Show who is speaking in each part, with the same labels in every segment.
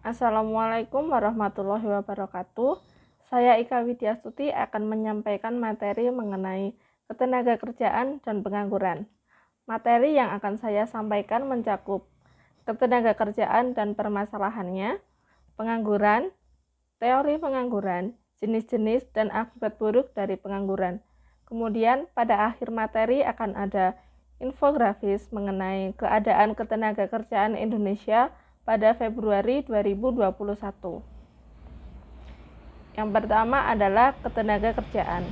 Speaker 1: Assalamualaikum warahmatullahi wabarakatuh. Saya Ika Widyastuti akan menyampaikan materi mengenai ketenagakerjaan dan pengangguran. Materi yang akan saya sampaikan mencakup ketenagakerjaan dan permasalahannya, pengangguran, teori pengangguran, jenis-jenis dan akibat buruk dari pengangguran. Kemudian pada akhir materi akan ada infografis mengenai keadaan ketenagakerjaan Indonesia pada Februari 2021. Yang pertama adalah ketenagakerjaan.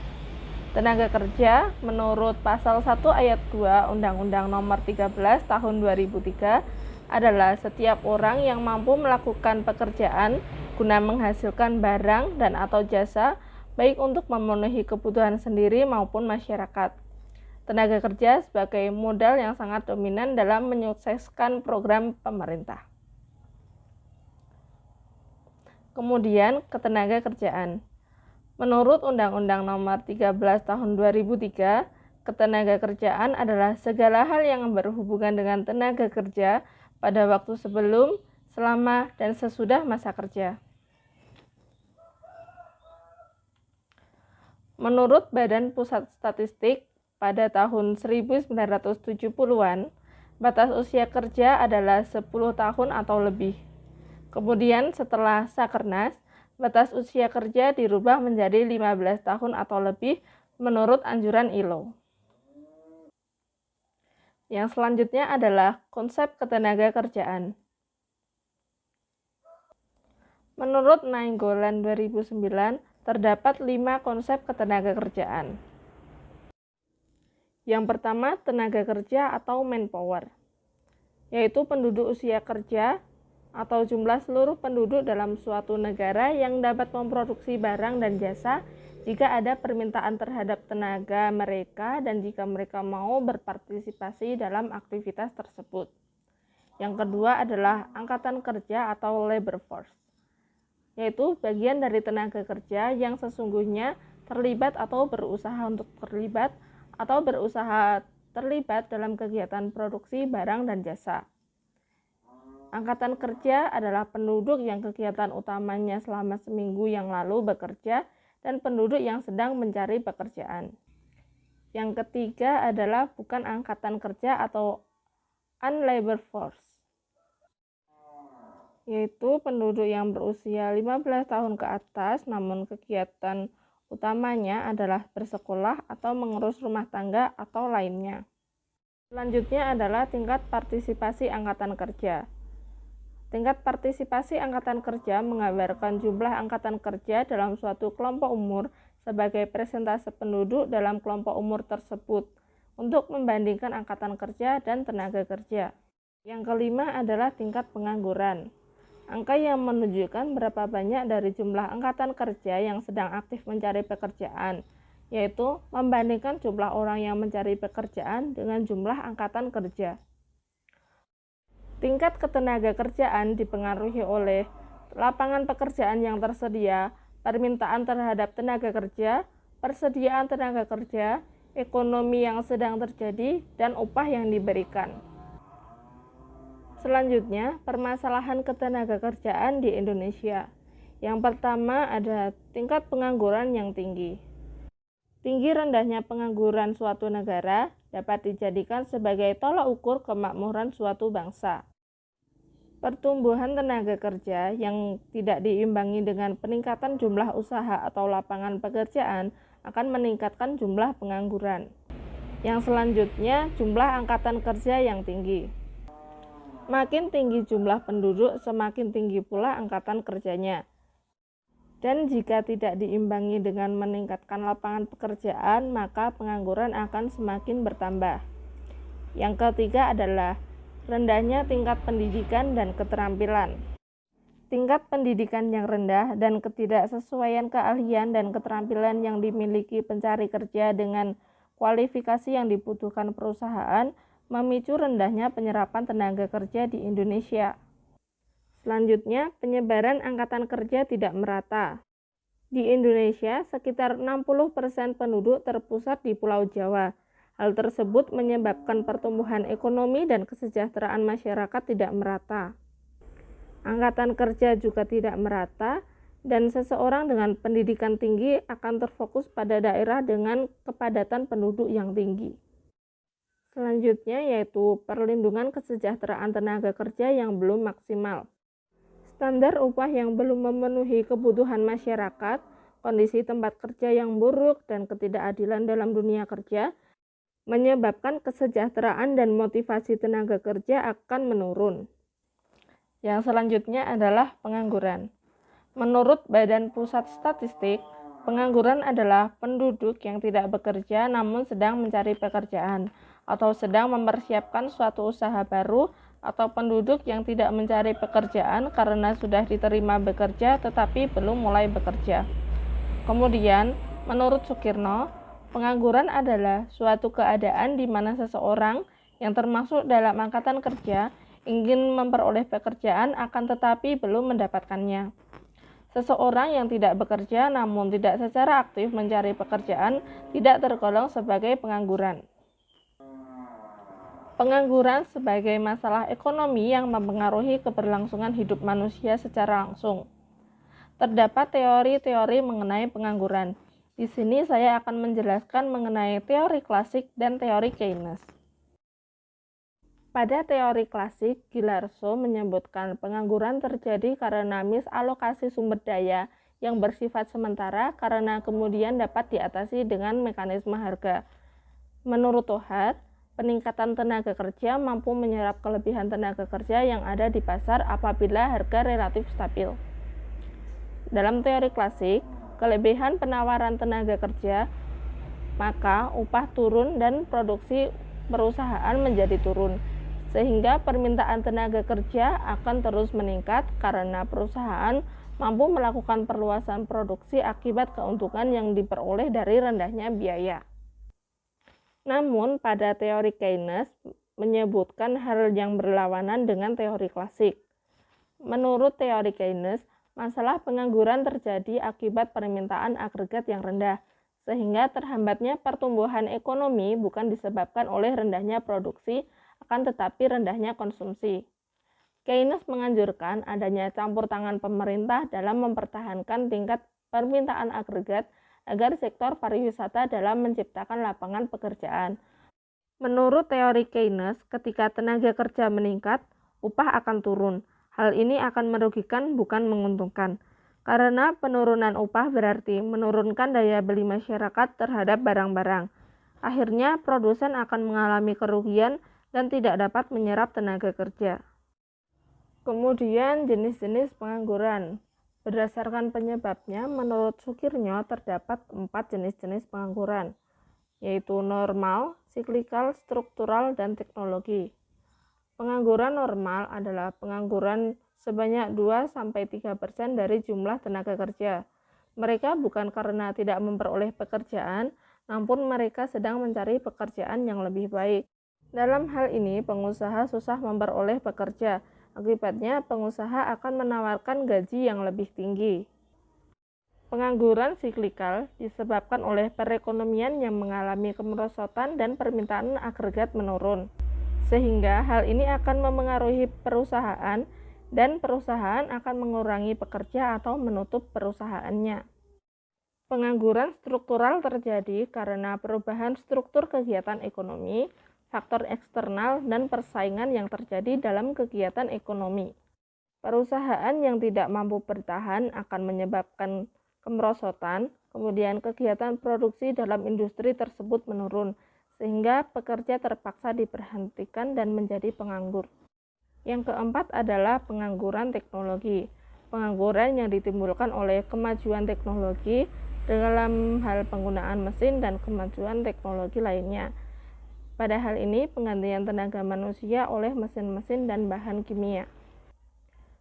Speaker 1: Tenaga kerja menurut pasal 1 ayat 2 Undang-Undang Nomor 13 Tahun 2003 adalah setiap orang yang mampu melakukan pekerjaan guna menghasilkan barang dan atau jasa baik untuk memenuhi kebutuhan sendiri maupun masyarakat. Tenaga kerja sebagai modal yang sangat dominan dalam menyukseskan program pemerintah. Kemudian ketenagakerjaan. Menurut Undang-Undang Nomor 13 Tahun 2003, ketenagakerjaan adalah segala hal yang berhubungan dengan tenaga kerja pada waktu sebelum, selama, dan sesudah masa kerja. Menurut Badan Pusat Statistik, pada tahun 1970-an, batas usia kerja adalah 10 tahun atau lebih. Kemudian setelah Sakernas, batas usia kerja dirubah menjadi 15 tahun atau lebih menurut anjuran ILO. Yang selanjutnya adalah konsep ketenagakerjaan. Menurut Nainggolan 2009, terdapat 5 konsep ketenagakerjaan. Yang pertama, tenaga kerja atau manpower, yaitu penduduk usia kerja atau jumlah seluruh penduduk dalam suatu negara yang dapat memproduksi barang dan jasa jika ada permintaan terhadap tenaga mereka dan jika mereka mau berpartisipasi dalam aktivitas tersebut. Yang kedua adalah angkatan kerja atau labor force, yaitu bagian dari tenaga kerja yang sesungguhnya terlibat atau berusaha untuk terlibat atau berusaha terlibat dalam kegiatan produksi barang dan jasa. Angkatan kerja adalah penduduk yang kegiatan utamanya selama seminggu yang lalu bekerja dan penduduk yang sedang mencari pekerjaan. Yang ketiga adalah bukan angkatan kerja atau unlabor force, yaitu penduduk yang berusia 15 tahun ke atas namun kegiatan utamanya adalah bersekolah atau mengurus rumah tangga atau lainnya. Selanjutnya adalah tingkat partisipasi angkatan kerja. Tingkat partisipasi angkatan kerja menggambarkan jumlah angkatan kerja dalam suatu kelompok umur sebagai persentase penduduk dalam kelompok umur tersebut untuk membandingkan angkatan kerja dan tenaga kerja. Yang kelima adalah tingkat pengangguran. Angka yang menunjukkan berapa banyak dari jumlah angkatan kerja yang sedang aktif mencari pekerjaan, yaitu membandingkan jumlah orang yang mencari pekerjaan dengan jumlah angkatan kerja. Tingkat ketenagakerjaan dipengaruhi oleh lapangan pekerjaan yang tersedia, permintaan terhadap tenaga kerja, persediaan tenaga kerja, ekonomi yang sedang terjadi, dan upah yang diberikan. Selanjutnya, permasalahan ketenagakerjaan di Indonesia. Yang pertama ada tingkat pengangguran yang tinggi. Tinggi rendahnya pengangguran suatu negara dapat dijadikan sebagai tolak ukur kemakmuran suatu bangsa. Pertumbuhan tenaga kerja yang tidak diimbangi dengan peningkatan jumlah usaha atau lapangan pekerjaan akan meningkatkan jumlah pengangguran. Yang selanjutnya, jumlah angkatan kerja yang tinggi. Makin tinggi jumlah penduduk, semakin tinggi pula angkatan kerjanya. Dan jika tidak diimbangi dengan meningkatkan lapangan pekerjaan, maka pengangguran akan semakin bertambah. Yang ketiga adalah rendahnya tingkat pendidikan dan keterampilan. Tingkat pendidikan yang rendah dan ketidaksesuaian keahlian dan keterampilan yang dimiliki pencari kerja dengan kualifikasi yang dibutuhkan perusahaan memicu rendahnya penyerapan tenaga kerja di Indonesia. Selanjutnya, penyebaran angkatan kerja tidak merata. Di Indonesia, sekitar 60% penduduk terpusat di Pulau Jawa. Hal tersebut menyebabkan pertumbuhan ekonomi dan kesejahteraan masyarakat tidak merata. Angkatan kerja juga tidak merata, dan seseorang dengan pendidikan tinggi akan terfokus pada daerah dengan kepadatan penduduk yang tinggi. Selanjutnya yaitu perlindungan kesejahteraan tenaga kerja yang belum maksimal. Standar upah yang belum memenuhi kebutuhan masyarakat, kondisi tempat kerja yang buruk, dan ketidakadilan dalam dunia kerja menyebabkan kesejahteraan dan motivasi tenaga kerja akan menurun. Yang selanjutnya adalah pengangguran. Menurut Badan Pusat Statistik, pengangguran adalah penduduk yang tidak bekerja namun sedang mencari pekerjaan atau sedang mempersiapkan suatu usaha baru, atau penduduk yang tidak mencari pekerjaan karena sudah diterima bekerja tetapi belum mulai bekerja. Kemudian, menurut Sukirno, pengangguran adalah suatu keadaan di mana seseorang yang termasuk dalam angkatan kerja ingin memperoleh pekerjaan akan tetapi belum mendapatkannya. Seseorang yang tidak bekerja namun tidak secara aktif mencari pekerjaan tidak tergolong sebagai pengangguran. Pengangguran sebagai masalah ekonomi yang mempengaruhi keberlangsungan hidup manusia secara langsung. Terdapat teori-teori mengenai pengangguran. Di sini saya akan menjelaskan mengenai teori klasik dan teori Keynes. Pada teori klasik, Gillarzo menyebutkan pengangguran terjadi karena misalokasi sumber daya yang bersifat sementara karena kemudian dapat diatasi dengan mekanisme harga. Menurut Tohat, peningkatan tenaga kerja mampu menyerap kelebihan tenaga kerja yang ada di pasar apabila harga relatif stabil. Dalam teori klasik, kelebihan penawaran tenaga kerja, maka upah turun dan produksi perusahaan menjadi turun, sehingga permintaan tenaga kerja akan terus meningkat karena perusahaan mampu melakukan perluasan produksi akibat keuntungan yang diperoleh dari rendahnya biaya. Namun, pada teori Keynes menyebutkan hal yang berlawanan dengan teori klasik. Menurut teori Keynes, masalah pengangguran terjadi akibat permintaan agregat yang rendah, sehingga terhambatnya pertumbuhan ekonomi bukan disebabkan oleh rendahnya produksi, akan tetapi rendahnya konsumsi. Keynes menganjurkan adanya campur tangan pemerintah dalam mempertahankan tingkat permintaan agregat agar sektor pariwisata dalam menciptakan lapangan pekerjaan. Menurut teori Keynes, ketika tenaga kerja meningkat, upah akan turun. Hal ini akan merugikan bukan menguntungkan. Karena penurunan upah berarti menurunkan daya beli masyarakat terhadap barang-barang. Akhirnya, produsen akan mengalami kerugian dan tidak dapat menyerap tenaga kerja. Kemudian, jenis-jenis pengangguran. Berdasarkan penyebabnya, menurut Sukirno terdapat 4 jenis-jenis pengangguran, yaitu normal, siklikal, struktural, dan teknologi. Pengangguran normal adalah pengangguran sebanyak 2-3% dari jumlah tenaga kerja. Mereka bukan karena tidak memperoleh pekerjaan, namun mereka sedang mencari pekerjaan yang lebih baik. Dalam hal ini, pengusaha susah memperoleh pekerja. Akibatnya, pengusaha akan menawarkan gaji yang lebih tinggi. Pengangguran siklikal disebabkan oleh perekonomian yang mengalami kemerosotan dan permintaan agregat menurun, sehingga hal ini akan memengaruhi perusahaan dan perusahaan akan mengurangi pekerja atau menutup perusahaannya. Pengangguran struktural terjadi karena perubahan struktur kegiatan ekonomi, faktor eksternal, dan persaingan yang terjadi dalam kegiatan ekonomi. Perusahaan yang tidak mampu bertahan akan menyebabkan kemerosotan, kemudian kegiatan produksi dalam industri tersebut menurun, sehingga pekerja terpaksa diberhentikan dan menjadi penganggur. Yang keempat adalah pengangguran teknologi. Pengangguran yang ditimbulkan oleh kemajuan teknologi dalam hal penggunaan mesin dan kemajuan teknologi lainnya. Pada hal ini, penggantian tenaga manusia oleh mesin-mesin dan bahan kimia.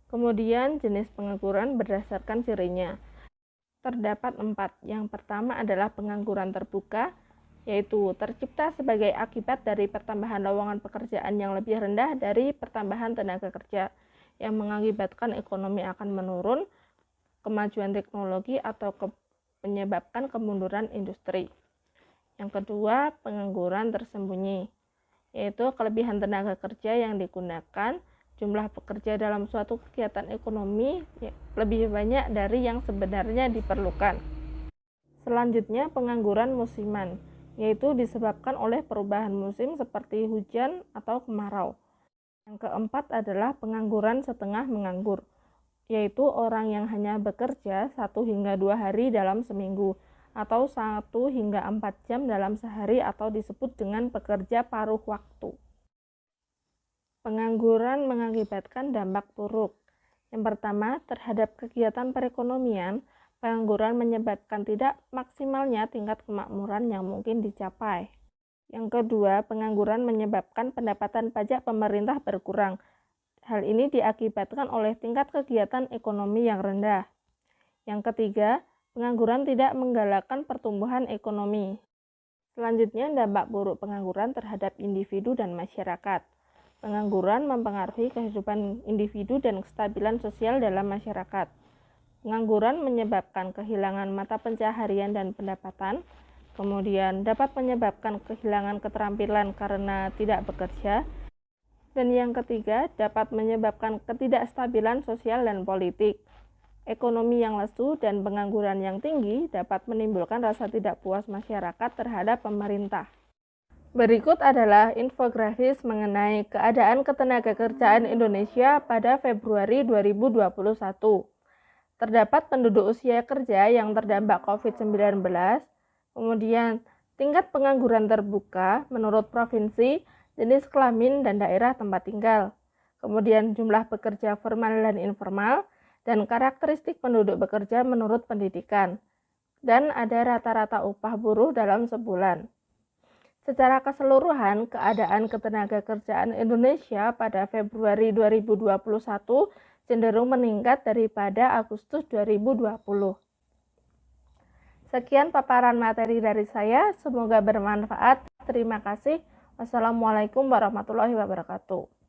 Speaker 1: Kemudian, jenis pengangguran berdasarkan cirinya. Terdapat 4. Yang pertama adalah pengangguran terbuka, yaitu tercipta sebagai akibat dari pertambahan lowongan pekerjaan yang lebih rendah dari pertambahan tenaga kerja, yang mengakibatkan ekonomi akan menurun, kemajuan teknologi, atau menyebabkan kemunduran industri. Yang kedua, pengangguran tersembunyi, yaitu kelebihan tenaga kerja yang digunakan jumlah pekerja dalam suatu kegiatan ekonomi lebih banyak dari yang sebenarnya diperlukan. Selanjutnya, pengangguran musiman, yaitu disebabkan oleh perubahan musim seperti hujan atau kemarau. Yang keempat adalah pengangguran setengah menganggur, yaitu orang yang hanya bekerja 1 hingga 2 hari dalam seminggu, atau 1 hingga 4 jam dalam sehari, atau disebut dengan pekerja paruh waktu. Pengangguran mengakibatkan dampak buruk. Yang pertama, terhadap kegiatan perekonomian, pengangguran menyebabkan tidak maksimalnya tingkat kemakmuran yang mungkin dicapai. Yang kedua, pengangguran menyebabkan pendapatan pajak pemerintah berkurang. Hal ini diakibatkan oleh tingkat kegiatan ekonomi yang rendah. Yang ketiga, pengangguran tidak menggalakkan pertumbuhan ekonomi. Selanjutnya, dampak buruk pengangguran terhadap individu dan masyarakat. Pengangguran mempengaruhi kehidupan individu dan kestabilan sosial dalam masyarakat. Pengangguran menyebabkan kehilangan mata pencaharian dan pendapatan, kemudian dapat menyebabkan kehilangan keterampilan karena tidak bekerja, dan yang ketiga dapat menyebabkan ketidakstabilan sosial dan politik. Ekonomi yang lesu dan pengangguran yang tinggi dapat menimbulkan rasa tidak puas masyarakat terhadap pemerintah. Berikut adalah infografis mengenai keadaan ketenagakerjaan Indonesia pada Februari 2021. Terdapat penduduk usia kerja yang terdampak COVID-19, kemudian tingkat pengangguran terbuka menurut provinsi, jenis kelamin, dan daerah tempat tinggal, kemudian jumlah pekerja formal dan informal, dan karakteristik penduduk bekerja menurut pendidikan, dan ada rata-rata upah buruh dalam sebulan. Secara keseluruhan, keadaan ketenagakerjaan Indonesia pada Februari 2021 cenderung meningkat daripada Agustus 2020. Sekian paparan materi dari saya, semoga bermanfaat. Terima kasih. Wassalamualaikum warahmatullahi wabarakatuh.